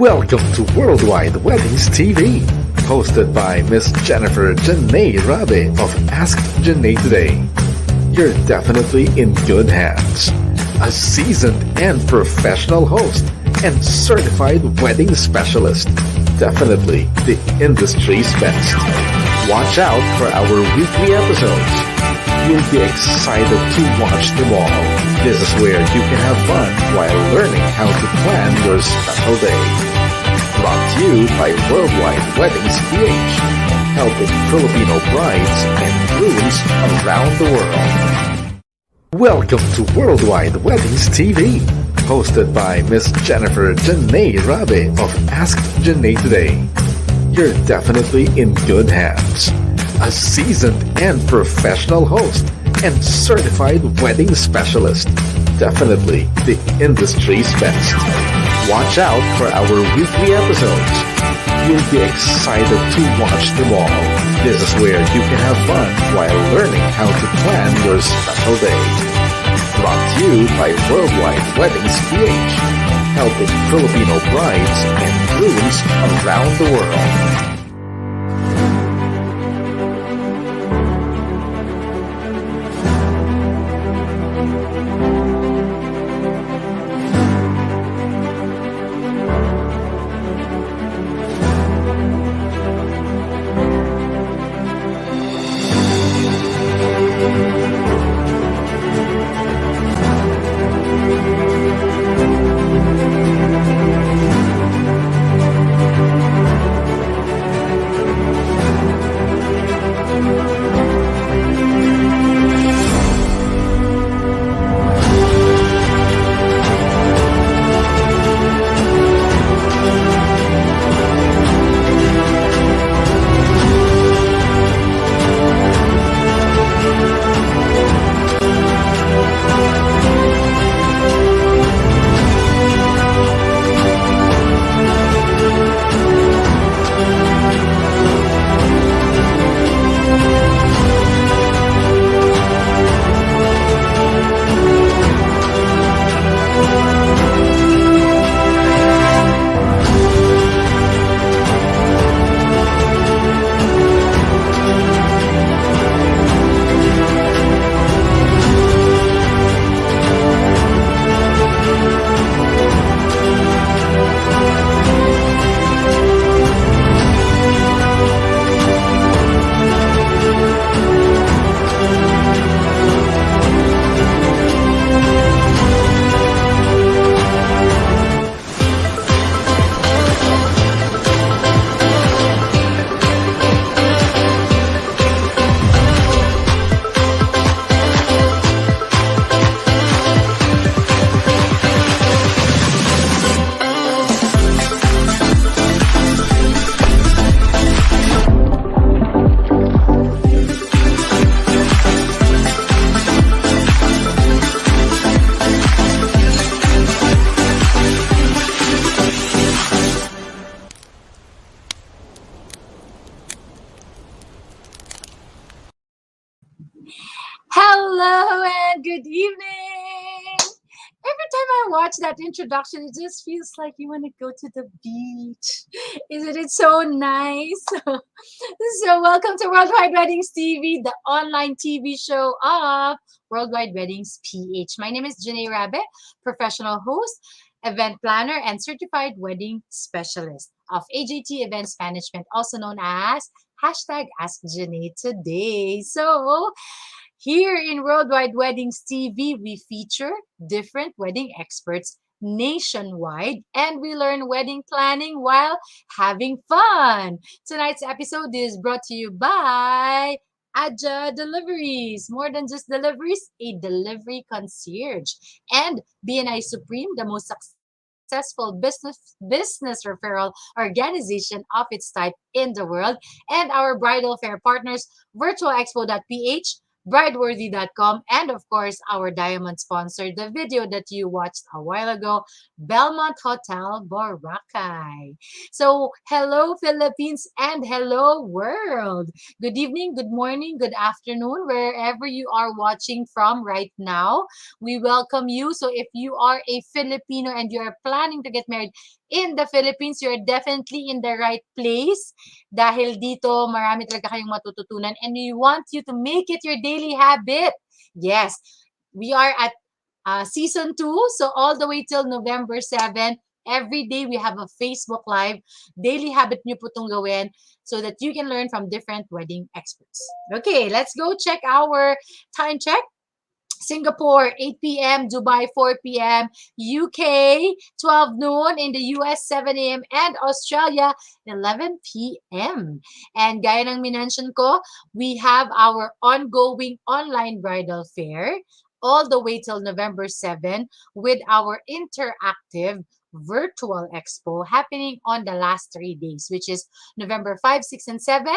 Welcome to Worldwide Weddings TV, hosted by Miss Jennifer Janae Rabe of Ask Janae Today. You're definitely in good hands. A seasoned and professional host and certified wedding specialist. Definitely the industry's best. Watch out for our weekly episodes. You'll be excited to watch them all. This is where you can have fun while learning how to plan your special day. Brought to you by Worldwide Weddings PH, helping Filipino brides and grooms around the world. Welcome to Worldwide Weddings TV, hosted by Miss Jennifer Janae Rabe of Ask Janae Today. You're definitely in good hands. A seasoned and professional host and certified wedding specialist. Definitely the industry's best. Watch out for our weekly episodes. You'll be excited to watch them all. This is where you can have fun while learning how to plan your special day. Brought to you by Worldwide Weddings PH, helping Filipino brides and grooms around the world. good evening. Every time I watch that introduction, it just feels like you want to go to the beach. Isn't it so nice? So welcome to Worldwide Weddings TV, the online TV show of Worldwide Weddings PH. My name is Janae Rabe, professional host, event planner, and certified wedding specialist of AJT Events Management, also known as hashtag Ask Janae Today. So here in Worldwide Weddings TV, we feature different wedding experts nationwide and we learn wedding planning while having fun. Tonight's episode is brought to you by Aja Deliveries. More than just deliveries, a delivery concierge. And BNI Supreme, the most successful business referral organization of its type in the world. And our bridal fair partners, virtualexpo.ph, brideworthy.com, and of course, our diamond sponsor, the video that you watched a while ago, Belmont Hotel Boracay. So, hello Philippines and hello world. Good evening, good morning, good afternoon, wherever you are watching from right now. We welcome you. So, if you are a Filipino and you are planning to get married in the Philippines, you're definitely in the right place. Dahil dito, marami talaga kayong matututunan and we want you to make it your daily habit. Yes, we are at Season 2, so all the way till November 7, every day we have a Facebook Live. Daily habit nyo po itong gawin so that you can learn from different wedding experts. Okay, let's go check our time check. Singapore, 8 p.m., Dubai, 4 p.m., UK, 12 noon, in the US, 7 a.m., and Australia, 11 p.m. And gaya ng minention ko, we have our ongoing online bridal fair all the way till November 7 with our interactive virtual expo happening on the last 3 days, which is November 5, 6, and 7.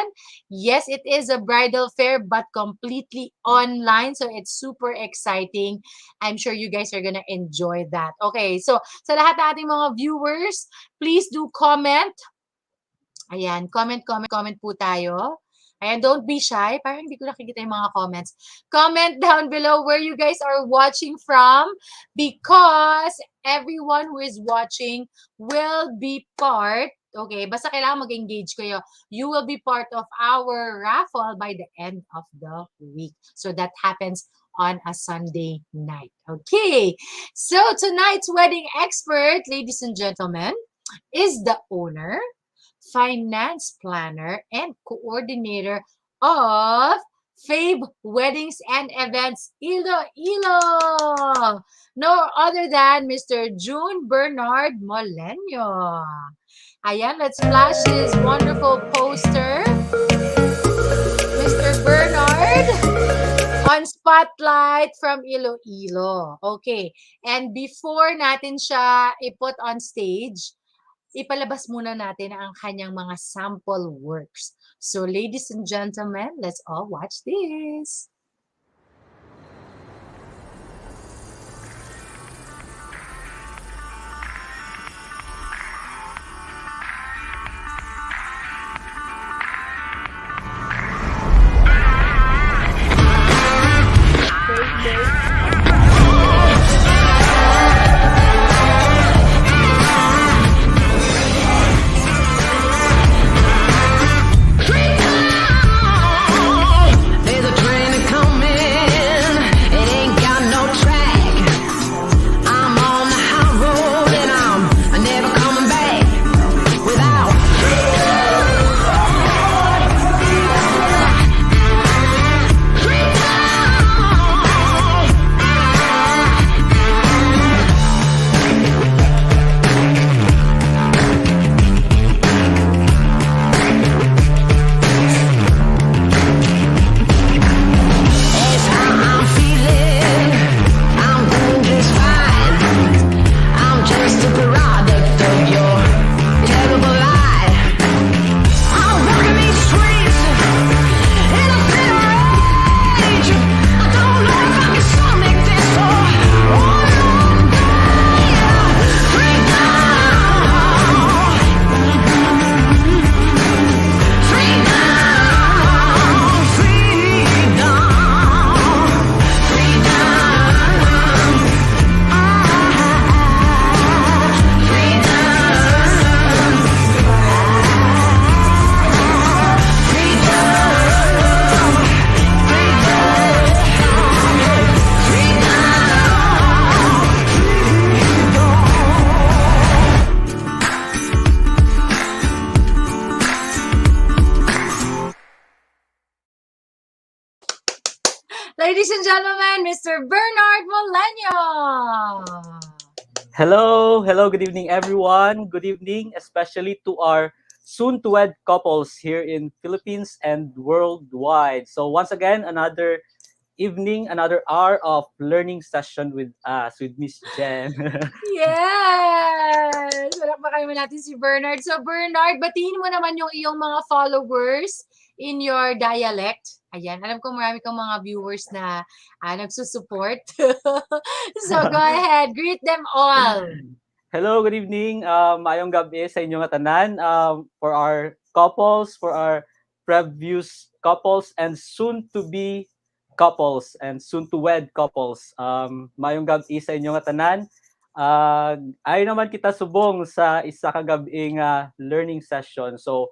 Yes, it is a bridal fair, but completely online. So it's super exciting. I'm sure you guys are gonna enjoy that. Okay, so sa lahat ng ating mga viewers, please do comment. Ayan, comment po tayo. Ayan, don't be shy. Parang hindi ko nakikita yung mga comments. Comment down below where you guys are watching from because everyone who is watching will be part. Okay, basta kailangan mag-engage kayo. You will be part of our raffle by the end of the week. So that happens on a Sunday night. Okay, so tonight's wedding expert, ladies and gentlemen, is the owner, finance planner, and coordinator of Fave Weddings and Events Iloilo. No other than Mr. June Bernard Moleno. Ayan, let's flash his wonderful poster. Mr. Bernard on spotlight from Iloilo. Okay, and before natin siya i-put on stage, ipalabas muna natin ang kanyang mga sample works. So, ladies and gentlemen, let's all watch this. There's a train and gentlemen, Mr. Bernard Moleno. Hello, good evening everyone. Good evening, especially to our soon-to-wed couples here in Philippines and worldwide. So once again, another evening, another hour of learning session with us, with Miss Jen. Yes! Palakpakan naman natin si Bernard. So, Bernard, batiin mo naman yung iyong mga followers in your dialect. Ayan, alam ko marami kang mga viewers na nagsusupport. So, go ahead. Greet them all. Hello, good evening. Mayong gabi sa inyo nga tanan. For our couples, for our previous couples, and soon-to-be couples, and soon-to-wed couples. Mayong gabi sa inyo nga tanan. Ay naman kita subong sa isa ka gabi nga learning session. So,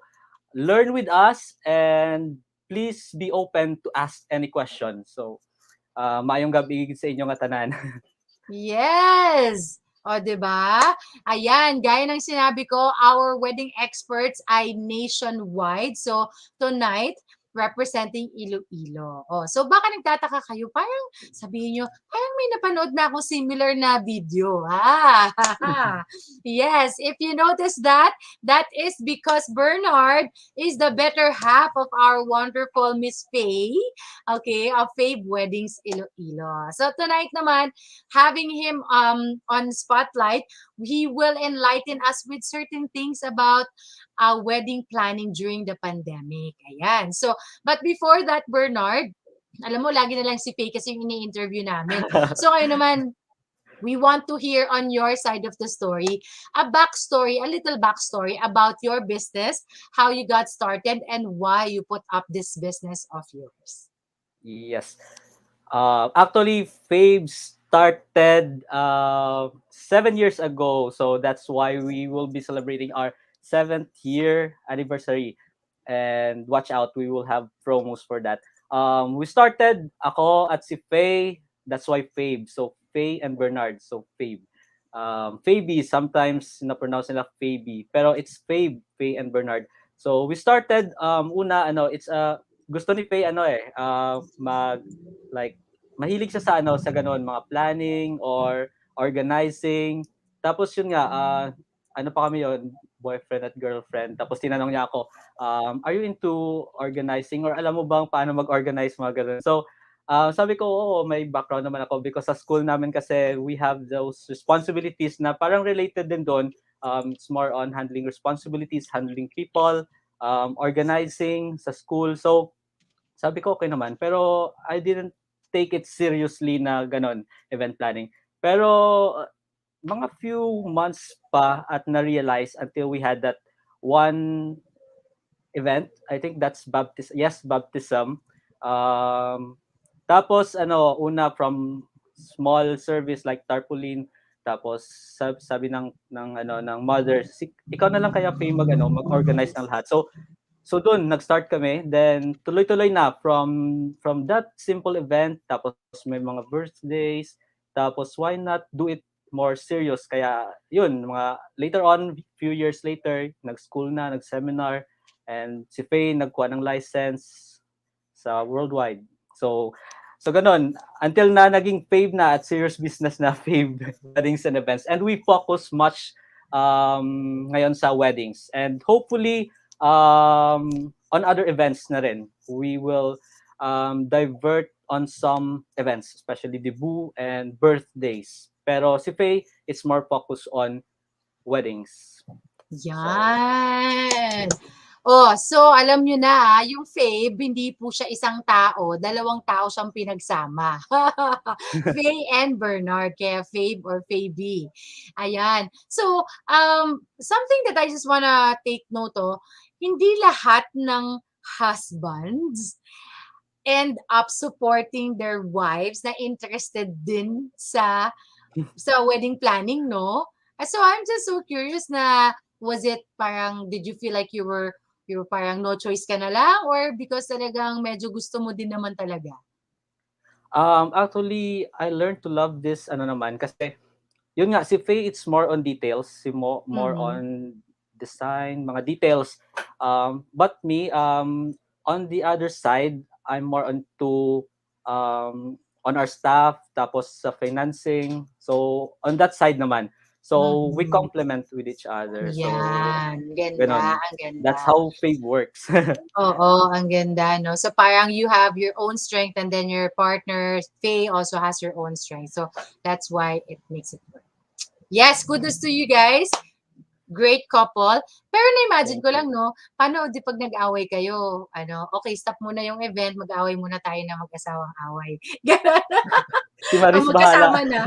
learn with us and please be open to ask any question. So, mayong gabi sa inyo nga tanan. Yes! O, diba? Ayan, gaya ng sinabi ko, our wedding experts ay nationwide. So, tonight, representing Iloilo. Oh, so baka nagtataka kayo, parang sabihin nyo, parang may napanood na ako similar na video. Yes, if you notice that, that is because Bernard is the better half of our wonderful Miss Faye, okay, of Faye Weddings Iloilo. So tonight naman, having him on spotlight, he will enlighten us with certain things about wedding planning during the pandemic. Ayan. So, but before that, Bernard, alam mo, lagi na lang si Faye kasi yung ini-interview namin. So, kayo naman, we want to hear on your side of the story, a backstory, a little backstory about your business, how you got started, and why you put up this business of yours. Yes. Actually, Fave started 7 years ago. So that's why we will be celebrating our 7th year anniversary. And watch out, we will have promos for that. We started ako at si Faye. That's why Fave. So Faye and Bernard. So Fave. Fabe, sometimes na-pronounce nila Fabe. Pero it's Fave, Faye and Bernard. So we started, it's gusto ni Faye mahilig siya sa sa ganoon, mga planning or organizing. Tapos yun nga, ano pa kami yon, boyfriend at girlfriend. Tapos tinanong niya ako, are you into organizing or alam mo bang paano mag-organize, mga ganun. So sabi ko, oo, may background naman ako because sa school namin kasi we have those responsibilities na parang related din doon. It's more on handling responsibilities, handling people, organizing sa school. So sabi ko okay naman, pero I didn't take it seriously na ganon, event planning. Pero mga few months pa at na-realize until we had that one event. I think that's baptism. Tapos una from small service like tarpaulin, tapos sabi ng mother, ikaw na lang kaya pay mag-organize ng lahat. So doon nag-start kami, then tuloy-tuloy na from that simple event, tapos may mga birthdays, tapos why not do it more serious? Kaya yun, mga later on, few years later, nag-school na, nag-seminar, and si Faye nagkuha ng license sa worldwide. So ganon, until na naging Fave na at serious business na Fave weddings and events. And we focus much ngayon sa weddings. And hopefully, on other events na rin, we will divert on some events, especially debut and birthdays. Pero si Faye, it's more focused on weddings. Yan. Oh, so alam nyo na, yung Fabe, hindi po siya isang tao, dalawang tao siyang pinagsama. Faye and Bernard, kaya Fabe or Fabe. Ayan. So, something that I just wanna take note of, hindi lahat ng husbands end up supporting their wives na interested din sa wedding planning, no? So I'm just so curious na was it parang did you feel like you were parang no choice ka na lang or because talagang medyo gusto mo din naman talaga? Actually, I learned to love this naman kasi yun nga, si Faye, it's more on details, more on design, mga details. But me, on the other side, I'm more onto on our staff, tapos sa financing. So on that side naman. So we Mhm. complement with each other. So Yan, ganda, ganon. ang That's ganda. how Fave works. Oo, ang ganda, no? So parang you have your own strength and then your partner, Faye, also has your own strength. So that's why it makes it work. Yes, kudos to you guys. Great couple. Pero na-imagine Thank ko you. lang, no? Paano di pag nag-away kayo, okay, stop muna yung event, mag-away muna tayo na mag-asawang away. Ganon. Si Maris bahala. Magkasama na.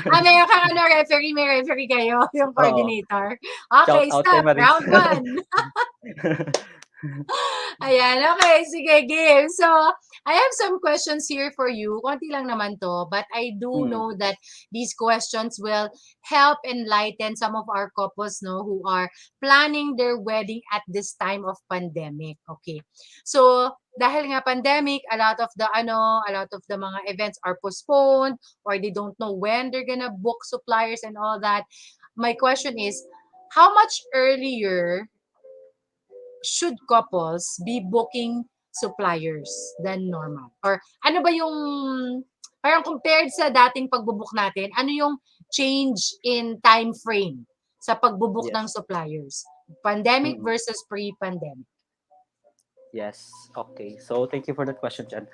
Meron kang referee, may referee kayo, yung Oo. coordinator. Shout Okay, out kay stop. Maris. Round one. Ayan, okay. Sige, game. So, I have some questions here for you. Konti lang naman to, but I do Mm. know that these questions will help enlighten some of our couples, no, who are planning their wedding at this time of pandemic. Okay. So, dahil nga pandemic, a lot of the mga events are postponed or they don't know when they're gonna book suppliers and all that. My question is, how much earlier should couples be booking suppliers than normal? Or ano ba yung, parang compared sa dating pagbubook natin, ano yung change in time frame sa pagbubook ng Yes. suppliers? Pandemic Mm. versus pre-pandemic. Yes. Okay. So thank you for that question, Chan.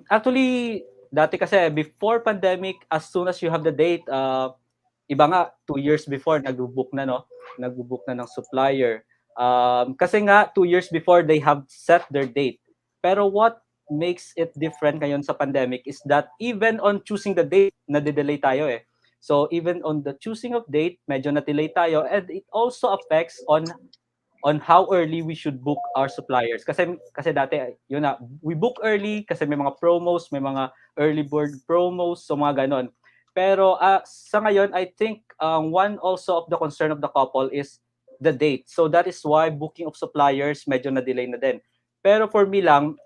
Actually, dati kasi before pandemic, as soon as you have the date, iba nga 2 years before nagbo-book na, no? Nagbo-book na ng supplier. Kasi nga 2 years before they have set their date. Pero what makes it different ngayon sa pandemic is that even on choosing the date, nade-delay tayo eh. So even on the choosing of date, medyo na-delay tayo, and it also affects on how early we should book our suppliers. Kasi dati yun na, we book early kasi may mga promos, may mga early bird promos, so mga ganon. Pero sa ngayon, I think one also of the concern of the couple is the date. So that is why booking of suppliers medyo na-delay na din. Pero for me lang,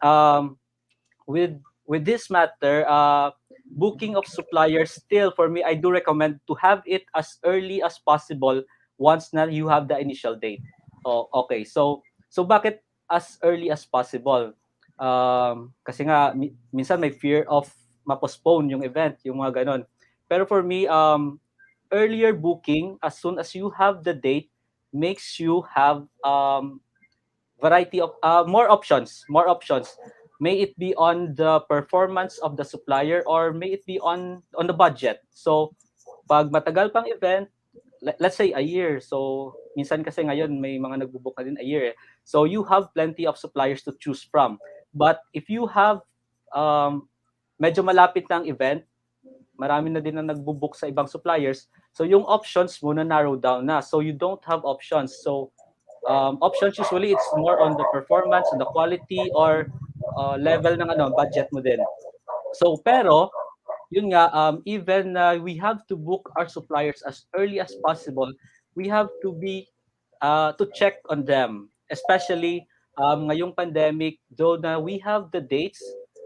with this matter, booking of suppliers still for me, I do recommend to have it as early as possible once na you have the initial date. Oh, okay. So bakit as early as possible? Kasi nga minsan may fear of ma-postpone yung event, yung mga ganon. Pero for me, earlier booking as soon as you have the date makes you have variety of more options. May it be on the performance of the supplier or may it be on the budget. So pag matagal pang event, let's say a year. So minsan kasi ngayon may mga nagbo-book na din a year. So you have plenty of suppliers to choose from. But if you have medyo malapit na ang event, marami na din na nagbo-book sa ibang suppliers. So yung options mo na narrow down na. So you don't have options. So options usually it's more on the performance, on the quality or level ng budget mo din. So pero yun nga, even we have to book our suppliers as early as possible, we have to be to check on them, especially ngayong pandemic, though na we have the dates,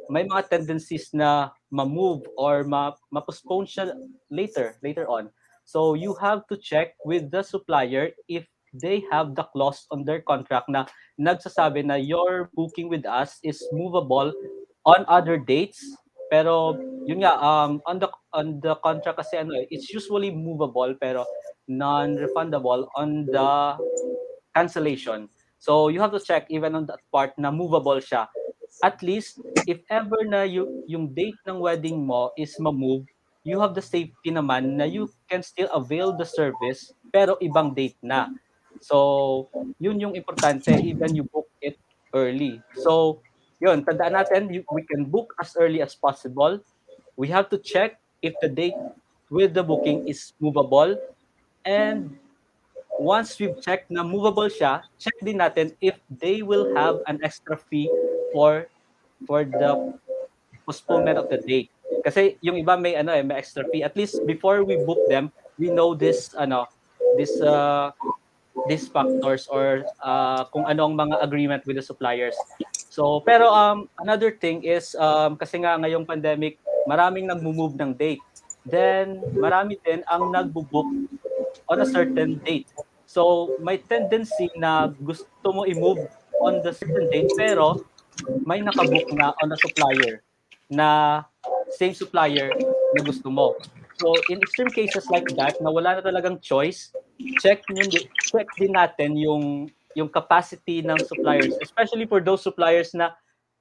may mga tendencies na ma-move or ma-postpone siya later on. So you have to check with the supplier if they have the clause on their contract na nagsasabi na your booking with us is movable on other dates. Pero yun nga, on the contract kasi it's usually movable pero non-refundable on the cancellation. So you have to check even on that part na movable siya. At least if ever na yung date ng wedding mo is ma-move, you have the safety naman na you can still avail the service pero ibang date na. So yun yung importante, even you book it early. So yun, tandaan natin, we can book as early as possible. We have to check if the date with the booking is movable. And once we've checked na movable siya, check din natin if they will have an extra fee for the postponement of the date. Kasi yung iba may extra fee. At least before we book them, we know this these factors or kung ano ang mga agreement with the suppliers. So pero another thing is kasi nga ngayong pandemic, maraming nagmo-move ng date. Then marami din ang nagbo-book on a certain date. So may tendency na gusto mo i-move on the certain date pero may nakabook na on a supplier na same supplier na gusto mo. So in extreme cases like that, na wala na talagang choice, check din natin yung capacity ng suppliers, especially for those suppliers na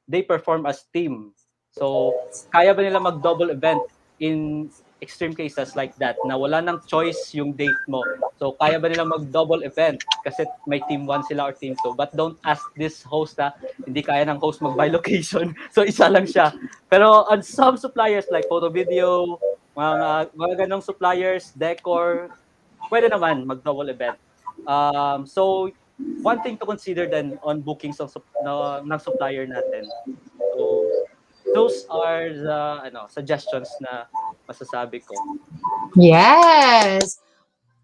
they perform as team. So, kaya ba nila mag-double event in extreme cases like that na wala nang choice yung date mo. So, kaya ba nila mag-double event kasi may team 1 sila or team 2. But don't ask this host na hindi kaya ng host mag-buy location. So, isa lang siya. Pero on some suppliers like photo video, mga ganong suppliers, decor, pwede naman mag-double event. So, one thing to consider then on bookings ng supplier natin. So, those are the suggestions na masasabi ko. Yes.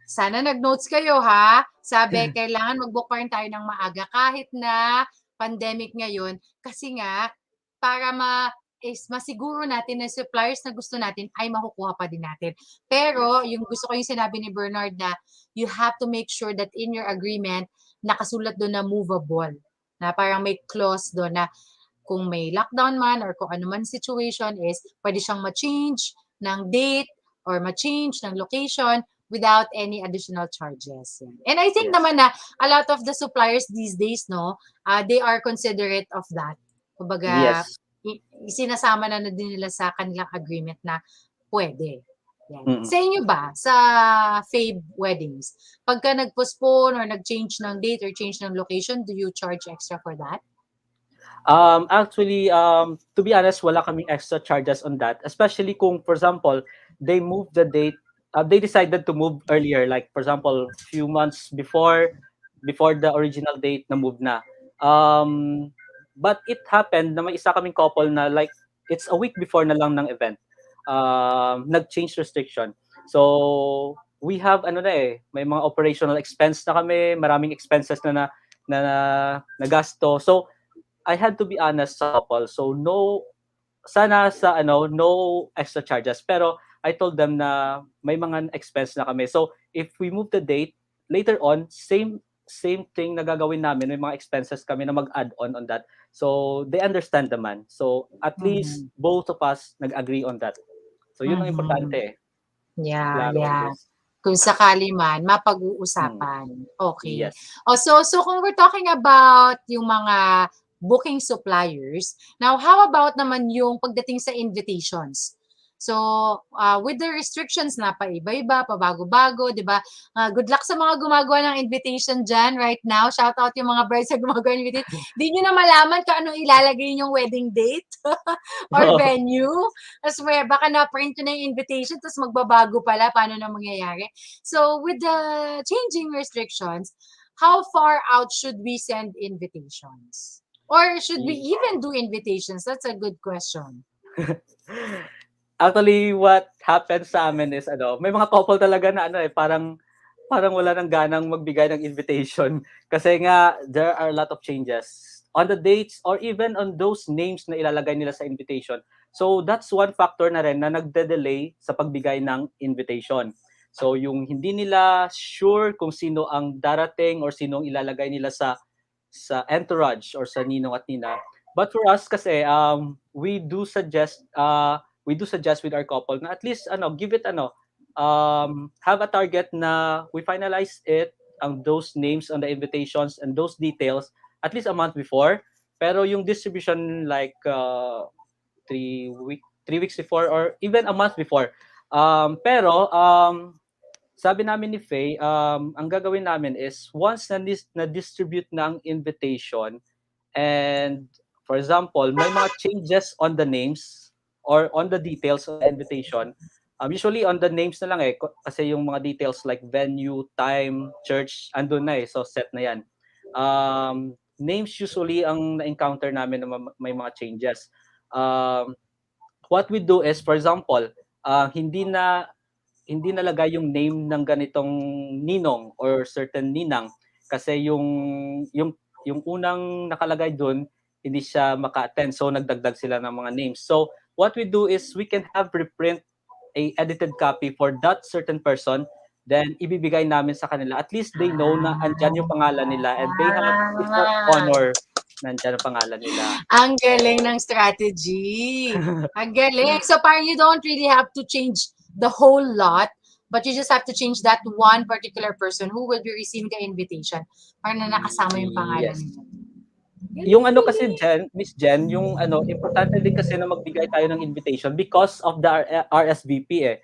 Sana nag-notes kayo ha. Sabi, kailangan mag-book pa rin tayo ng maaga kahit na pandemic ngayon. Kasi nga, para masiguro natin na suppliers na gusto natin ay makukuha pa din natin. Pero, yung gusto ko yung sinabi ni Bernard na you have to make sure that in your agreement, nakasulat doon na movable. Na parang may clause doon na kung may lockdown man or kung ano man situation is, pwede siyang ma-change ng date or ma-change ng location without any additional charges. And I think naman na a lot of the suppliers these days, no, they are considerate of that. Kumbaga, sinasama na din nila sa kanilang agreement na pwede. Yan. Sa inyo ba, sa Fave Weddings, pagka nag-postpone or nag-change ng date or change ng location, do you charge extra for that? Actually, to be honest, wala kaming extra charges on that. Especially kung, for example, they move the date, they decided to move earlier. Like, for example, few months before the original date na move na. But it happened na may isa kaming couple na like, it's a week before na lang ng event. Nag-change restriction. So, we have, may mga operational expense na kami, maraming expenses na gasto. So, I had to be honest sa couple. So no extra charges. Pero I told them na may mga expense na kami. So if we move the date later on, same thing na gagawin namin, may mga expenses kami na mag-add on that. So they understand naman. So at least both of us nag-agree on that. So yun ang importante. Yeah, Klaro yeah. this. Kung sakali man, mapag-uusapan. Okay. Yes. So kung we're talking about yung mga booking suppliers, now how about naman yung pagdating sa invitations? So, with the restrictions na pa-iba-iba, pabago-bago, di ba? Good luck sa mga gumagawa ng invitation dyan right now. Shout out yung mga brides na gumagawa ng invitation. Di nyo na malaman kung anong ilalagay yung wedding date or venue. Tapos baka na-print nyo na yung invitation, tapos magbabago pala, paano na mangyayari. So, with the changing restrictions, how far out should we send invitations? Or should we even do invitations? That's a good question. Actually, what happens sa amin is may mga couple talaga na parang wala nang ganang magbigay ng invitation kasi nga there are a lot of changes on the dates or even on those names na ilalagay nila sa invitation. So that's one factor na rin na nagde-delay sa pagbigay ng invitation. So yung hindi nila sure kung sino ang darating or sino ang ilalagay nila sa entourage or sa ninong at nina. But for us kasi we do suggest with our couple na at least give it have a target na we finalize it ang those names on the invitations and those details at least a month before. Pero yung distribution like 3 weeks before or even a month before. Pero sabi namin ni Faye, ang gagawin namin is once na-distribute na ang invitation and for example, may mga changes on the names or on the details of the invitation. Usually on the names na lang kasi yung mga details like venue, time, church, andun na so set na yan. Names usually ang na-encounter namin na may mga changes. What we do is, for example, hindi nalagay yung name ng ganitong ninong or certain ninang kasi yung unang nakalagay doon hindi siya maka-attend so nagdagdag sila ng mga names. So what we do is we can have reprint a edited copy for that certain person, then ibibigay namin sa kanila. At least they know na andyan yung pangalan nila and they have honor Nandiyan ang pangalan nila. Ang galing ng strategy. Ang galing. So parang you don't really have to change the whole lot, but you just have to change that one particular person who will be receiving the invitation. Parang na nakasama yung pangalan Yes. nila. Yung ano kasi Miss Jen, yung importante din kasi na magbigay tayo ng invitation because of the RSVP eh.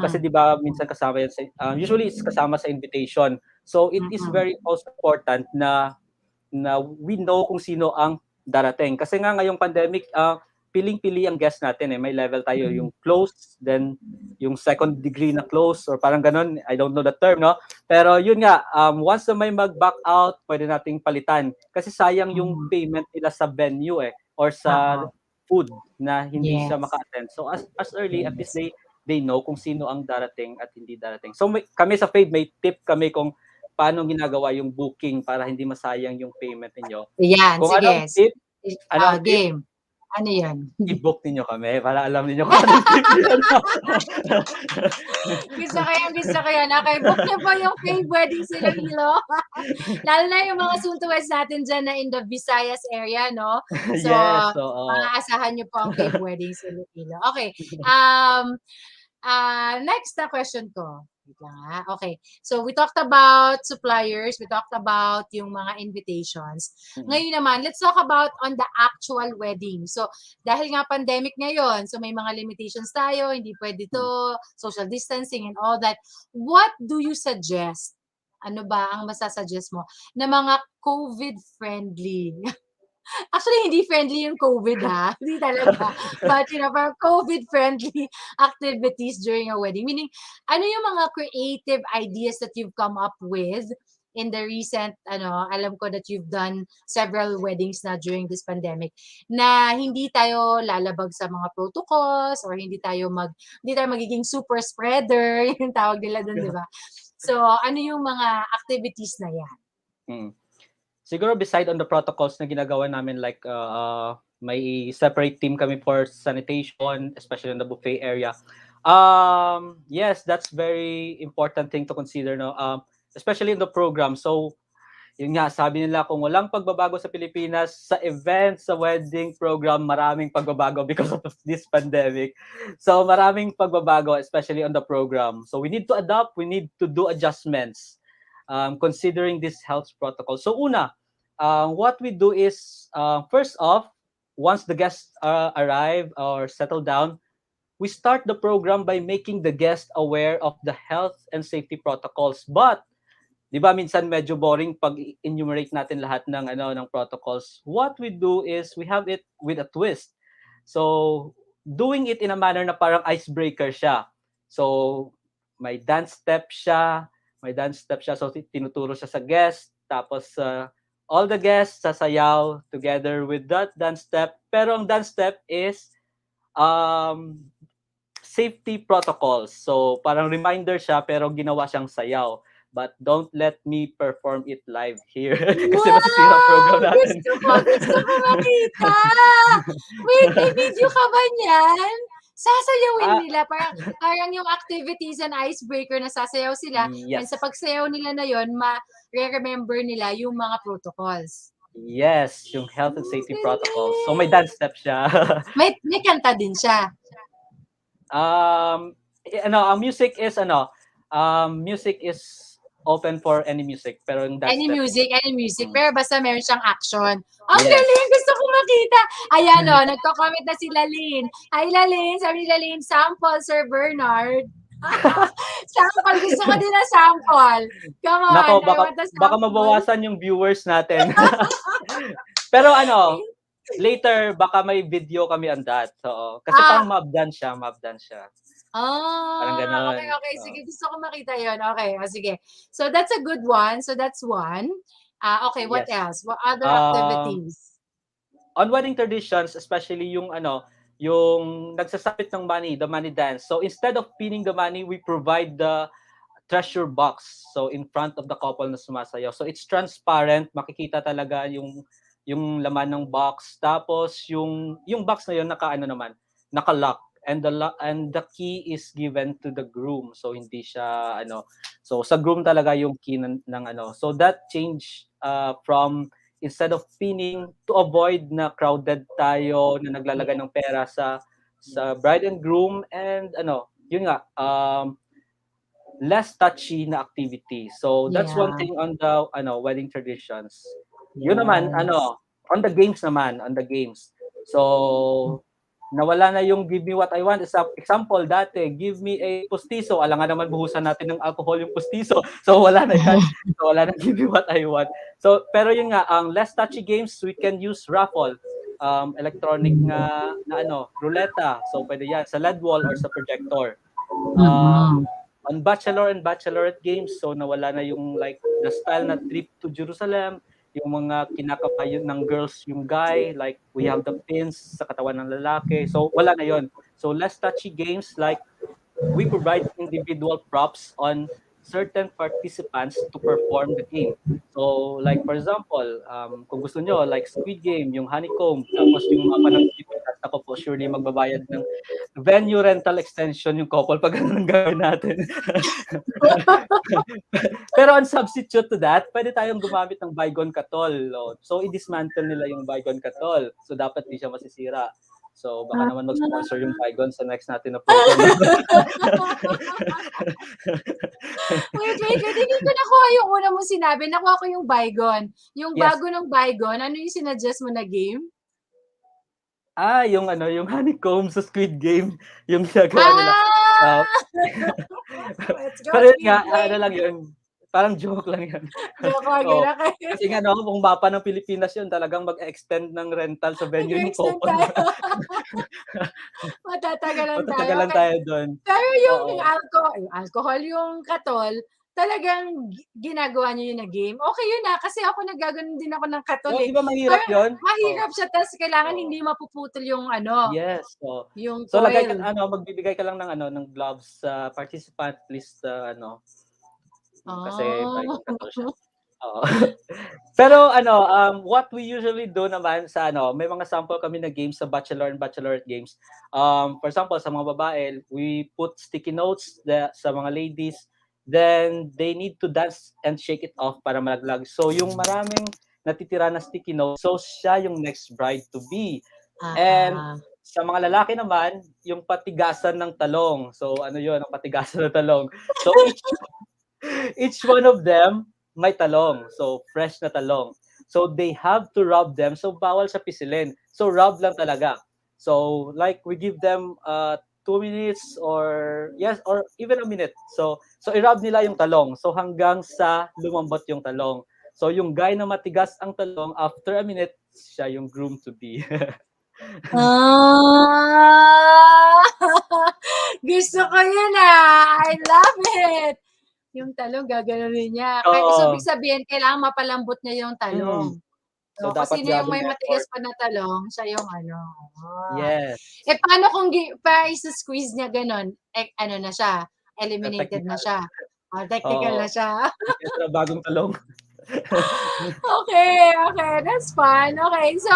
Kasi 'di ba minsan kasama yan sa usually it's kasama sa invitation. So it is very also important na we know kung sino ang darating. Kasi nga ngayong pandemic, piling-pili ang guest natin eh. May level tayo, yung close, then yung second degree na close, or parang ganun. I don't know the term, no? Pero yun nga, once na may mag-back out, pwede nating palitan. Kasi sayang yung payment nila sa venue eh, or sa food na hindi siya maka-attend. So as early, at least they know kung sino ang darating at hindi darating. So kami sa Fave, may tip kami kung paano ginagawa yung booking para hindi masayang yung payment ninyo. Yan, Kung sige. anong tip, Game. Ano yan? i-book ninyo kami para alam niyo kung anong tip yun. Gusto ko yan. Okay, book niyo po yung Fave Wedding Iloilo. Lalo na yung mga Suntuwes natin dyan na in the Visayas area, no? So, Yes, oo. maaasahan niyo po ang Fave Wedding Iloilo. Okay. Next na question ko. Wait lang ha. Okay. So, we talked about suppliers. We talked about yung mga invitations. Ngayon naman, let's talk about on the actual wedding. So, dahil nga pandemic ngayon, so may mga limitations tayo, hindi pwede to, social distancing and all that. What do you suggest? Ano ba ang masasuggest mo na mga COVID-friendly? Actually, hindi friendly yung COVID ha. Hindi talaga. But, parang COVID-friendly activities during a wedding. Meaning, ano yung mga creative ideas that you've come up with in the recent, alam ko that you've done several weddings na during this pandemic, na hindi tayo lalabag sa mga protocols or hindi tayo magiging super spreader, yung tawag nila dun, di ba? So, ano yung mga activities na yan? Siguro beside on the protocols na ginagawa namin, like may separate team kami for sanitation, especially in the buffet area. Yes, that's very important thing to consider, no? Especially in the program. So, yun nga, sabi nila kung walang pagbabago sa Pilipinas, sa events, sa wedding program, maraming pagbabago because of this pandemic. So, maraming pagbabago, especially on the program. So, we need to adapt, we need to do adjustments. Considering this health protocol. So what we do is, first off, once the guests arrive or settle down, we start the program by making the guests aware of the health and safety protocols. But, di ba minsan medyo boring pag enumerate natin lahat ng protocols. What we do is we have it with a twist. So, doing it in a manner na parang icebreaker siya. So, may dance step siya, so tinuturo siya sa guest, tapos all the guests sasayaw together with that dance step, pero ang dance step is safety protocols. So parang reminder siya pero ginawa siyang sayaw. But don't let me perform it live here. Kasi masisira ang program natin. Gusto ko makita! Wait, may video ka ba niyan? Sasayawin nila. Parang yung activities and icebreaker na sasayaw sila. Yes. And sa pagsayaw nila na yon, ma-remember nila yung mga protocols. Yes, yung health and safety protocols. So may dance step siya. may kanta din siya. Ang music is open for any music, pero yung dance any music, pero basta meron siyang action. Ang Yes. galing, gusto ko makita. Ayan nagko-comment na si Lalyn. Hi Lalyn, sabi ni Lalyn, sample Sir Bernard. Sample, gusto ko din na sample. Come on. Nako, baka mabawasan yung viewers natin. Pero later baka may video kami on that. So, kasi parang mob dance siya. Parang ganon. Okay. Sige, gusto ko makita yon. Okay, sige. So, that's a good one. So, that's one. Okay, what else? What other activities? On wedding traditions, especially yung nagsasabit ng money, the money dance. So, instead of pinning the money, we provide the treasure box. So, in front of the couple na sumasayaw. So, it's transparent. Makikita talaga yung laman ng box. Tapos, yung box na yun, naka-lock. And the key is given to the groom. So hindi siya so sa groom talaga yung key ng So that change from instead of pinning, to avoid na crowded tayo na naglalagay ng pera sa bride and groom, and yun nga, less touchy na activity. So that's one Yeah. thing on the wedding traditions. Yun naman, Yes. on the games naman, on the games. So nawala na yung give me what I want. Example, dati, give me a pustiso. Alam nga naman, buhusan natin ng alcohol yung pustiso. So wala na yan. So wala na give me what I want. So pero yun nga, ang less touchy games, we can use raffle. Electronic na ruleta. So pwede yan sa LED wall or sa projector. Um, Mm-mm. on bachelor and bachelorette games, so nawala na yung like the style na trip to Jerusalem, yung mga kinakabayo ng girls yung guy, like we have the pins sa katawan ng lalaki. So wala na yon. So less touchy games, like we provide individual props on certain participants to perform the game. So like for example, kung gusto nyo, like Squid Game, yung honeycomb, tapos yung mapa ng Pilipinas, ako po surely magbabayad ng venue rental extension yung couple pag ganun ang gawin natin. Pero on substitute to that, pwede tayong gumamit ng bygone katol. So i-dismantle nila yung bygone katol. So dapat di siya masisira. So baka naman mag-sponsor yung bygone sa next natin na program. Wait. Hindi ko nakuha yung una mong sinabi. Nakuha ko yung bygone. Yung Yes. bago ng bygone, ano yung sinuggest mo na game? Yung honeycomb sa Squid Game, yung ginagawa nila. Ah! Let's go, Pero yun nga, Squid Game. lang yun. Parang joke lang yun. Joke lang yun, okay. Kasi nga, kung mapa ng Pilipinas yun, talagang mag-extend ng rental sa venue ng Mag-extend couple. tayo. Matatagalan tayo. Matatagalan Okay. tayo doon. Pero yung alcohol, yung katol, talagang ginagawa niyo yun na game. Okay yun kasi ako nagagano'n din ako ng katol Di ba mahirap yun? Mahirap siya, tapos kailangan hindi mapuputol yung Yes. yung So coil. magbibigay ka lang ng gloves sa participant, please, kasi bygone katol siya. Pero what we usually do naman sa may mga sample kami na games sa bachelor and bachelorette games. For example, sa mga babae, we put sticky notes sa mga ladies, then they need to dance and shake it off para malaglag. So yung maraming natitira na sticky notes, so siya yung next bride to be. And sa mga lalaki naman, yung patigasan ng talong. So yun, ang patigasan ng talong. So each one of them may talong. So fresh na talong. So they have to rub them. So bawal sa pisilin. So rub lang talaga. So like we give them 2 minutes or even a minute. So i-rub nila yung talong. So hanggang sa lumambot yung talong. So yung guy na matigas ang talong, after a minute, siya yung groom to be. Gusto ko yun I love it. Yung talong gaganunin niya. So ibig sabihin, kailangan mapalambot niya yung talong. So kasi sino yung may matigas pa na talong, siya yung Yes. paano kung isa-squeeze niya ganon? Na siya? Eliminated na siya. Technical na siya. Bagong talong. Okay. That's fun. Okay. So,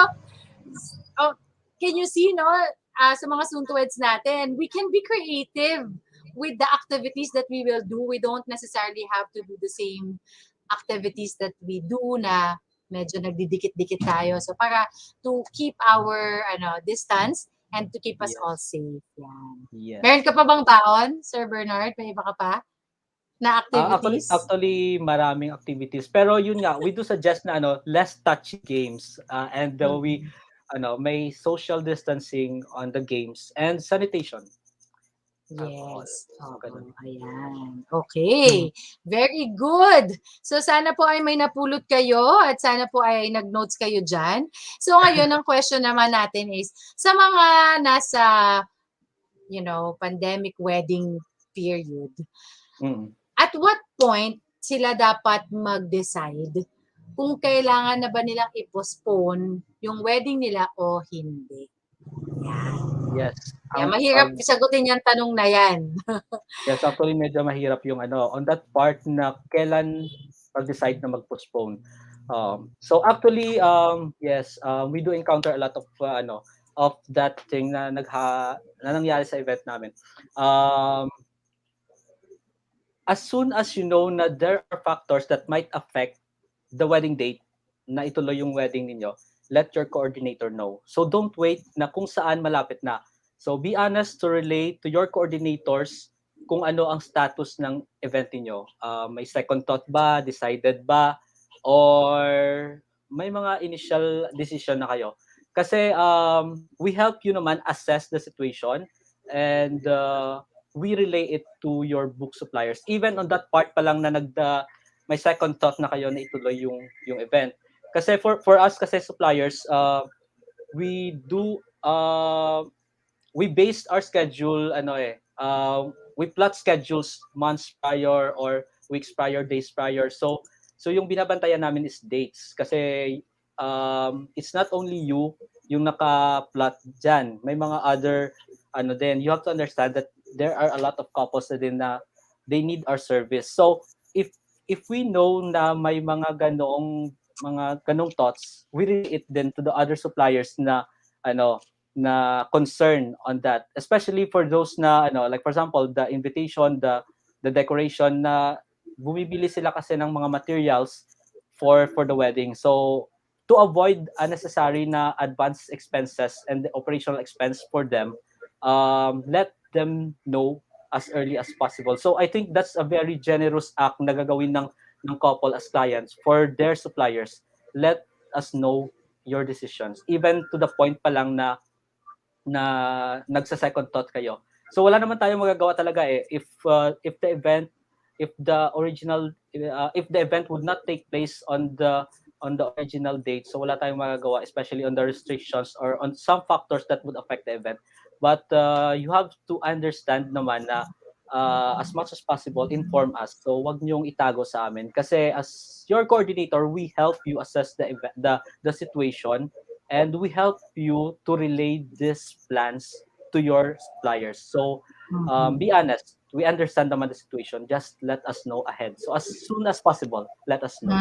can you see, sa mga suntuweds natin, we can be creative with the activities that we will do. We don't necessarily have to do the same activities that we do na medyo nagdidikit-dikit tayo. So para to keep our distance and to keep us all safe. Yan. Yes. Meron ka pa bang baon, Sir Bernard? May iba ka pa na activities? Actually, maraming activities. Pero yun nga, we do suggest na less touchy games, and we may social distancing on the games and sanitation. Yes. Ayan. Okay. Very good. So sana po ay may napulot kayo at sana po ay nag-notes kayo dyan. So ngayon, ang question naman natin is, sa mga nasa, pandemic wedding period, at what point sila dapat mag-decide kung kailangan na ba nilang i-postpone yung wedding nila o hindi? Yan. Yes. Mahirap sagutin yung tanong na yan. Yes, actually medyo mahirap yung on that part na kailan mag-decide na mag-postpone. So actually yes, we do encounter a lot of of that thing na nangyari sa event namin. As soon as you know na there are factors that might affect the wedding date, na ituloy yung wedding ninyo, let your coordinator know. So don't wait na kung saan malapit na. So be honest to relay to your coordinators kung ano ang status ng event niyo. May second thought ba, decided ba, or may mga initial decision na kayo. Kasi we help you naman assess the situation, and we relay it to your book suppliers. Even on that part pa lang na may second thought na kayo na ituloy yung event. Kasi for us kasi suppliers, we do we based our schedule we plot schedules months prior or weeks prior, days prior. So yung binabantayan namin is dates kasi it's not only you yung naka-plot diyan. May mga other din. You have to understand that there are a lot of couples na din na they need our service. So if we know na may mga ganong thoughts, we relate it then to the other suppliers na na concern on that, especially for those na like for example the invitation, the decoration na bumibili sila kasi ng mga materials for the wedding. So to avoid unnecessary na advance expenses and the operational expense for them, let them know as early as possible. So I think that's a very generous act na gagawin ng couple as clients for their suppliers. Let us know your decisions, even to the point pa lang na nagsa-second thought kayo. So wala naman tayong magagawa talaga if the event would not take place on the original date. So wala tayong magagawa, especially on the restrictions or on some factors that would affect the event. But you have to understand naman na as much as possible inform us. So wag niyong itago sa amin kasi as your coordinator, we help you assess the situation, and we help you to relay these plans to your suppliers. So be honest. We understand naman the situation. Just let us know ahead. So as soon as possible, let us know.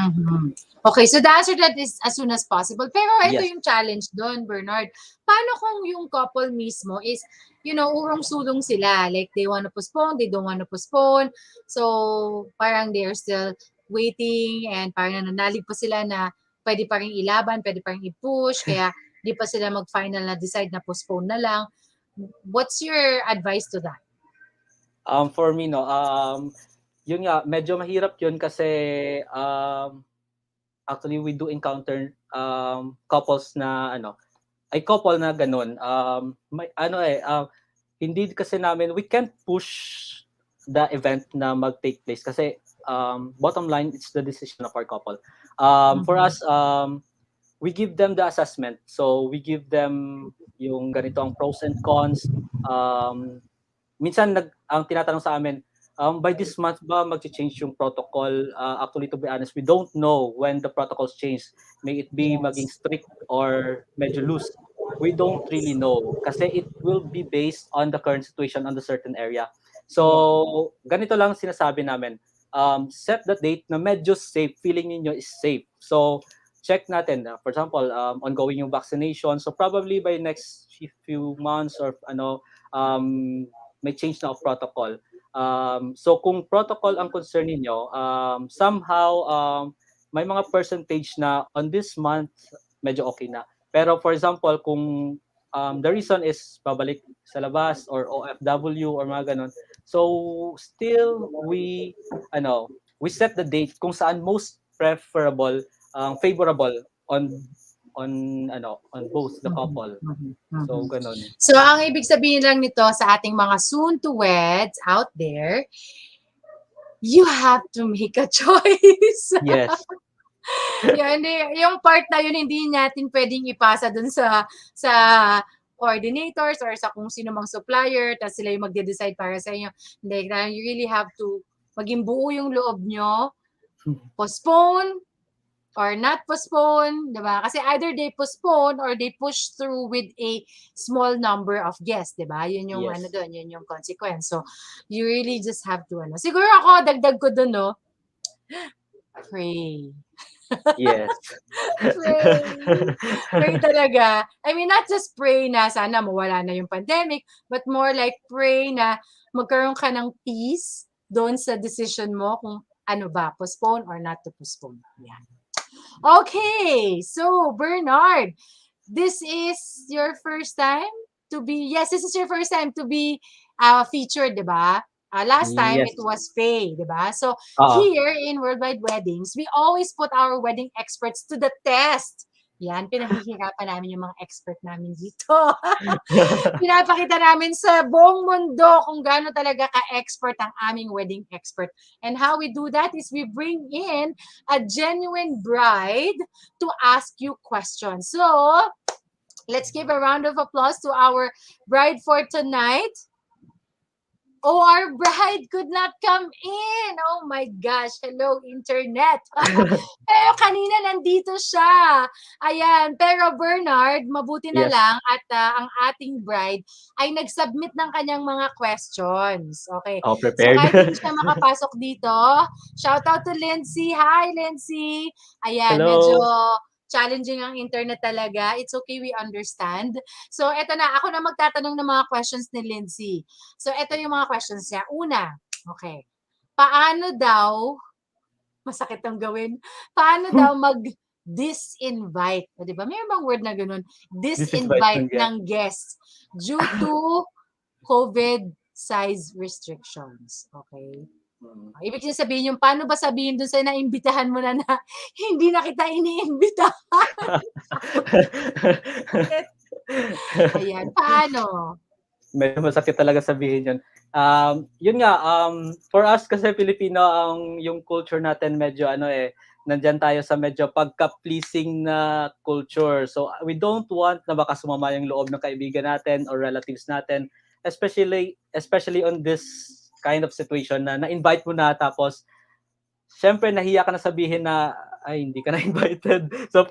Okay, so the answer to that is as soon as possible. Pero ito Yes. yung challenge doon, Bernard. Paano kung yung couple mismo is, urong-sulong sila? Like, they want to postpone, they don't want to postpone. So, parang they're still waiting and parang nananalig pa sila na pwede pa rin ilaban, pwede pa rin i-push, kaya di pa sila mag-final na decide na postpone na lang. What's your advice to that? For me, yun nga, medyo mahirap yun kasi actually we do encounter couples na couple na ganun. Hindi kasi namin, we can't push the event na mag-take place kasi bottom line, it's the decision of our couple. For us, we give them the assessment. So we give them yung ganito ang pros and cons. Minsan ang tinatanong sa amin, by this month ba mag-change yung protocol? Actually, to be honest, we don't know when the protocols change. May it be maging strict or medyo loose. We don't really know kasi it will be based on the current situation on the certain area. So, ganito lang sinasabi namin. Set the date na medyo safe, feeling niyo is safe. So, check natin. For example, ongoing yung vaccination. So, probably by next few months or may change na of protocol. So kung protocol ang concern niyo, somehow may mga percentage na on this month medyo okay na. Pero for example, kung the reason is babalik sa labas or OFW or mga ganun, so still we set the date kung saan most preferable, favorable on both the couple. So ganun. So ang ibig sabihin lang nito sa ating mga soon to weds out there, you have to make a choice. Yes. Yung part na yun hindi natin pwedeng ipasa dun sa coordinators or sa kung sino mang supplier, tapos sila yung magde-decide para sa inyo. Hindi, you really have to maging buo yung loob nyo, postpone or not postpone, diba? Kasi either they postpone or they push through with a small number of guests, diba? Yun yung Yes. yun yung consequence. So, you really just have to Siguro ako, dagdag ko dun, pray. Yes. Pray talaga. I mean, not just pray na sana mawala na yung pandemic, but more like pray na magkaroon ka ng peace doon sa decision mo kung ano ba, postpone or not to postpone. Yan. Okay, so Bernard, this is your first time to be, yes, this is your first time to be featured, di ba? Last time Yes. it was Faye, di ba? So Oo. here in Worldwide Weddings, we always put our wedding experts to the test. Yan, pinahihirapan namin yung mga expert namin dito. Pinapakita namin sa buong mundo kung gaano talaga ka-expert ang aming wedding expert. And how we do that is we bring in a genuine bride to ask you questions. So, let's give a round of applause to our bride for tonight. Oh, our bride could not come in. Oh my gosh. Hello, internet. Pero kanina nandito siya. Ayan. Pero Bernard, mabuti na Yes. lang at ang ating bride ay nag-submit ng kanyang mga questions. Okay. Oh, So prepared. kahit hindi siya makapasok dito, shout out to Lindsay. Hi, Lindsay. Ayan. Medyo Hello. challenging ang internet talaga. It's okay, we understand. So, eto na. Ako na magtatanong ng mga questions ni Lindsay. So, eto yung mga questions niya. Una, okay. Paano daw, masakit ang gawin, paano daw mag-disinvite? O, di ba? May bang word na ganun? This is my Disinvite guest. ng guests due to COVID size restrictions. Okay? Ibig sabihin yung paano ba sabihin dun sa naimbitahan mo na hindi na kita iniimbita? Ayan, paano? Medyo masakit talaga sabihin yun. Yun nga, for us kasi Filipino, yung culture natin medyo nandyan tayo sa medyo pagka-pleasing na culture. So we don't want na baka sumama yung loob ng kaibigan natin or relatives natin, especially on this kind of situation na na-invite mo na tapos syempre nahiya ka na sabihin na ay hindi ka na invited. So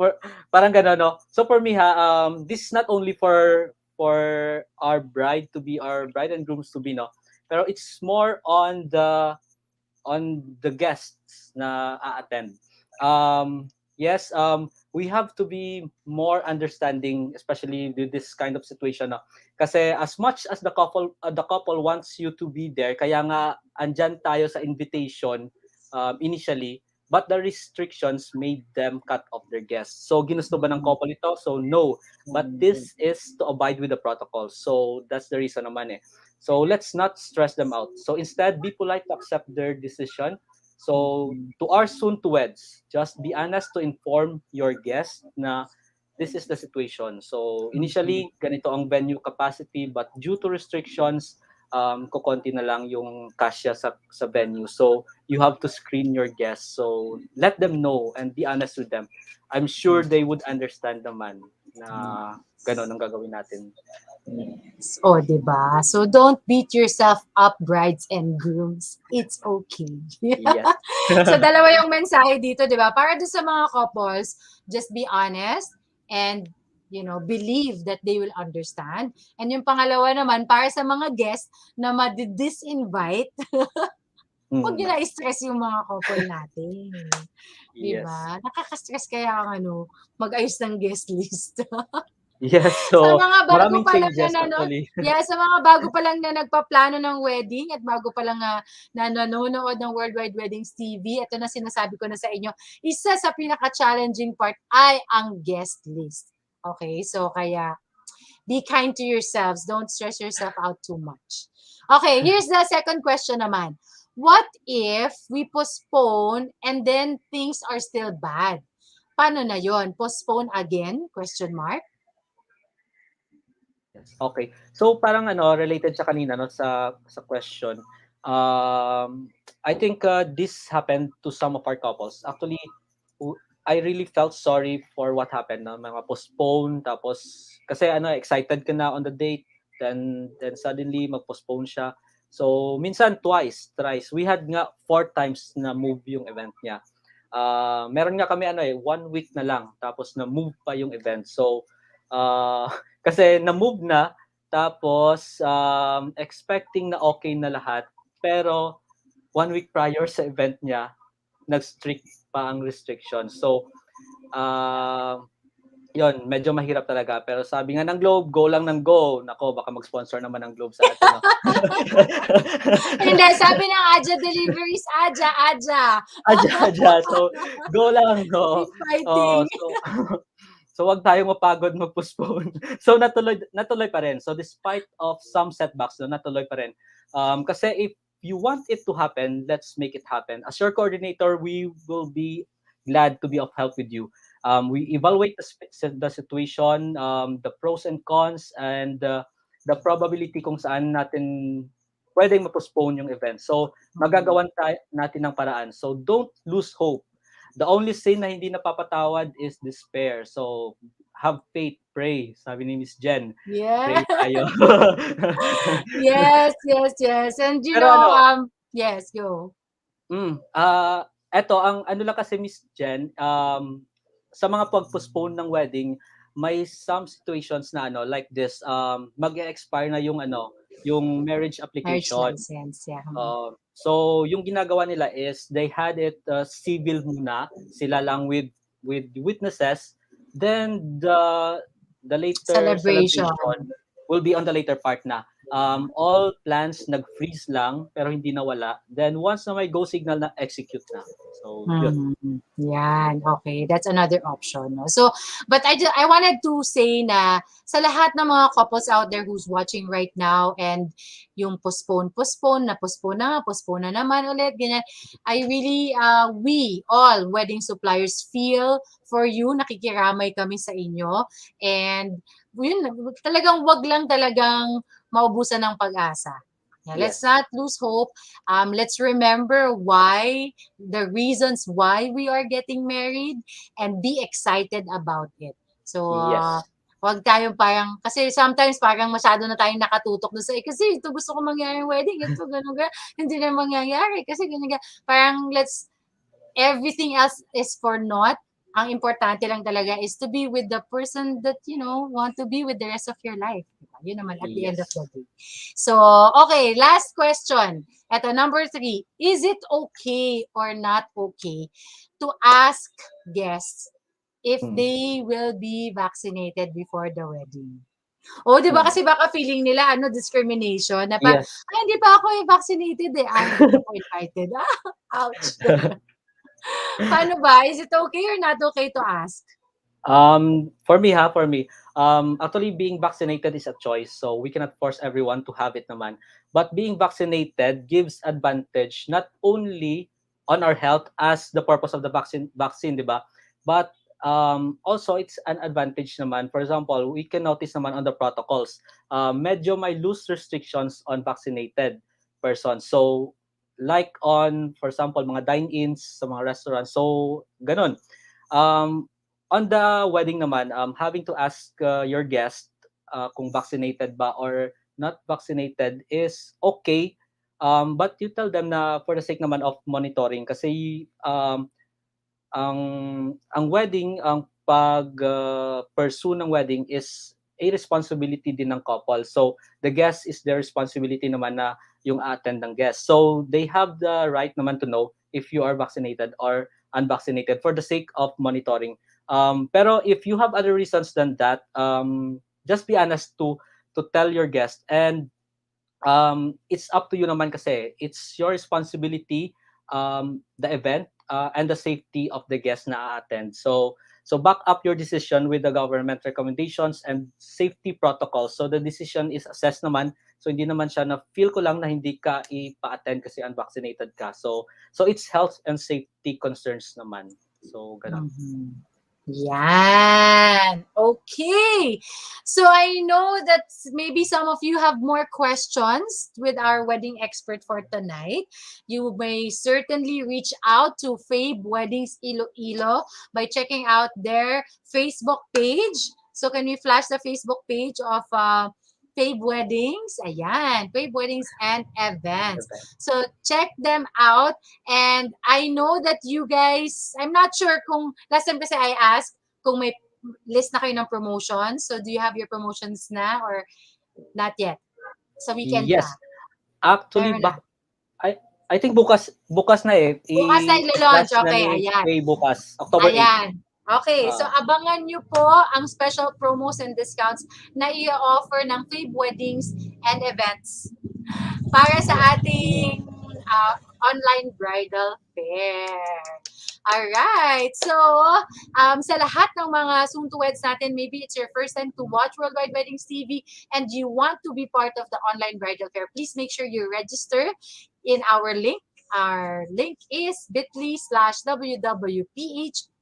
parang gano'n, no? So for me this is not only for our bride to be, our bride and grooms to be, no, pero it's more on the guests na attend. Yes, we have to be more understanding, especially with this kind of situation, no? Kasi as much as the couple wants you to be there, kaya nga andyan tayo sa invitation initially, but the restrictions made them cut off their guests. So ginusto ba ng couple ito? So no, but this is to abide with the protocol. So that's the reason naman eh. So let's not stress them out. So instead, be polite to accept their decision. So to our soon-to-weds, just be honest to inform your guests na this is the situation. So initially, ganito ang venue capacity, but due to restrictions, kukonti na lang yung kasya sa venue. So you have to screen your guests. So let them know and be honest with them. I'm sure they would understand naman na gano'n ang gagawin natin. Yes. O, diba? So, don't beat yourself up, brides and grooms. It's okay. Yes. So, dalawa yung mensahe dito, diba? Para doon sa mga couples, just be honest and, believe that they will understand. And yung pangalawa naman, para sa mga guests na ma-disinvite, huwag nyo na stress yung mga couple natin. Yes. Diba? Nakaka-stress kaya ang mag-ayos ng guest list. Yes, Sa so mga bago maraming pa lang changes na actually. sa mga bago pa lang na nagpaplano ng wedding at bago pa lang na nanonood ng Worldwide Weddings TV, ito na sinasabi ko na sa inyo, isa sa pinaka-challenging part ay ang guest list. Okay? So, kaya be kind to yourselves. Don't stress yourself out too much. Okay, here's the second question naman. What if we postpone and then things are still bad? Paano na yon? Postpone again? Question mark? Yes. Okay. So parang related siya kanina no sa question. I think this happened to some of our couples. Actually, I really felt sorry for what happened na mga postpone tapos kasi excited ka na on the date then suddenly mag-postpone siya. So minsan twice, thrice. We had nga 4 times na move yung event niya. Meron nga kami 1 week na lang tapos na move pa yung event. So kasi na-move na, tapos expecting na okay na lahat, pero 1 week prior sa event niya, nag-strict pa ang restrictions. So, Yun, medyo mahirap talaga. Pero sabi nga ng Globe, go lang ng go. Nako, baka mag-sponsor naman ng Globe sa atin, no? Hindi, sabi ng Aja Deliveries, Aja, Aja. Adya. So, go lang, Keep no? fighting. So, so wag tayong mapagod mag-postpone. So, natuloy pa rin. So, despite of some setbacks, no, natuloy pa rin. Kasi if you want it to happen, let's make it happen. As your coordinator, we will be glad to be of help with you. We evaluate the situation, the pros and cons, and the probability kung saan natin pwedeng ma-postpone yung event. So, magagawan natin ng paraan. So, don't lose hope. The only sin na hindi napapatawad is despair. So, have faith, pray. Sabi ni Miss Jen, Yeah. pray tayo. Yes, yes, yes. And you Pero know, ano, yes, go. eto, ang ano lang kasi Miss Jen, sa mga pag-postpone ng wedding, may some situations na ano, like this, mag-e-expire na yung ano, yung marriage Marriage application. license, yeah. So yung ginagawa nila is they had it civil muna, sila lang with witnesses, then the later Celebration. celebration will be on the later part na. All plans nag-freeze lang pero hindi nawala. Then once na may go signal na, execute na. So yun. Yan, okay. That's another option. No? So, but I wanted to say na sa lahat ng mga couples out there who's watching right now and yung postpone na naman ulit, ganyan. I really, we all wedding suppliers feel for you. Nakikiramay kami sa inyo. And yun, talagang wag lang talagang maubusan ng pag-asa. Yeah, let's not lose hope. Let's remember the reasons why we are getting married and be excited about it. So, Yes. wag tayong parang, kasi sometimes parang masyado na tayong nakatutok doon sa, kasi ito gusto ko mangyari yung wedding, ito, ganun, hindi na mangyayari, kasi ganun. Parang everything else is for naught. Ang importante lang talaga is to be with the person that, want to be with the rest of your life. Yun naman at the end of the day. So, okay, last question. Ito, number 3. Is it okay or not okay to ask guests if they will be vaccinated before the wedding? O, di ba kasi baka feeling nila, discrimination. Na Yes. hindi pa ako vaccinated eh. Hindi ako invited. Ouch. Paano ba? Is it okay or not okay to ask? For me, actually being vaccinated is a choice, so we cannot force everyone to have it naman. But being vaccinated gives advantage not only on our health as the purpose of the vaccine, di ba? But also it's an advantage naman. For example, we can notice naman on the protocols, medyo may loose restrictions on vaccinated persons. So like on, for example, mga dine-ins sa mga restaurants. So ganun. On the wedding naman, having to ask your guest kung vaccinated ba or not vaccinated is okay. But you tell them na for the sake naman of monitoring kasi ang wedding, ang pursue ng wedding is a responsibility din ng couple. So the guest is their responsibility naman na yung attend ng guest. So they have the right naman to know if you are vaccinated or unvaccinated for the sake of monitoring. Pero if you have other reasons than that, just be honest to tell your guest, and it's up to you naman kasi it's your responsibility, the event and the safety of the guest na attend. So back up your decision with the government recommendations and safety protocols. So the decision is assessed naman. So hindi naman siya na feel ko lang na hindi ka ipa-attend kasi unvaccinated ka. So it's health and safety concerns naman. So ganun. Yan. Okay. So I know that maybe some of you have more questions with our wedding expert for tonight. You may certainly reach out to Fabe Weddings Iloilo by checking out their Facebook page. So can we flash the Facebook page of Fabe Weddings? Ayan, Fabe Weddings and Events. So check them out. And I know that you guys, I'm not sure kung, last time kasi I asked kung may list na kayo ng promotions. So do you have your promotions na or not yet? Sa weekend Yes. pa? Actually, I think bukas na eh. Bukas na ilo-launch. Okay, ni ayan. Faye bukas. October 8. Ayan. Okay, so Ah, abangan nyo po ang special promos and discounts na i-offer ng Fave Weddings and Events para yeah. sa ating online bridal fair. Alright, so sa lahat ng mga soon-to-weds natin, maybe it's your first time to watch Worldwide Weddings TV and you want to be part of the online bridal fair, please make sure you register in our link. Our link is bit.ly/WWPH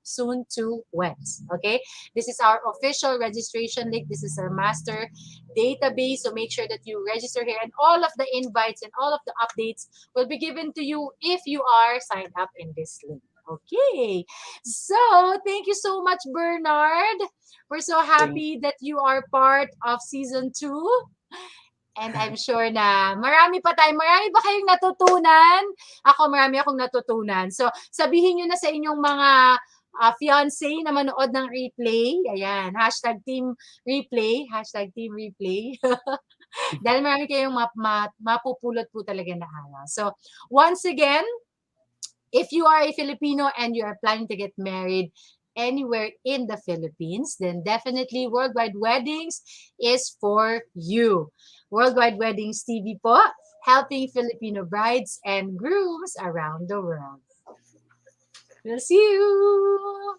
soon to weds. Okay, this is our official registration link. This is our master database, so make sure that you register here, and all of the invites and all of the updates will be given to you if you are signed up in this link. Okay, so thank you so much, Bernard. We're so Thank, happy that you are part of season 2. And I'm sure na marami ba kayong natutunan? Ako, marami akong natutunan. So, sabihin nyo na sa inyong mga fiancé na manood ng replay. Ayan, #team replay, #team replay. Dahil marami kayong mapupulot po talaga na araw. So, once again, if you are a Filipino and you are planning to get married anywhere in the Philippines, then definitely Worldwide Weddings is for you. Worldwide Weddings TV po, helping Filipino brides and grooms around the world. We'll see you!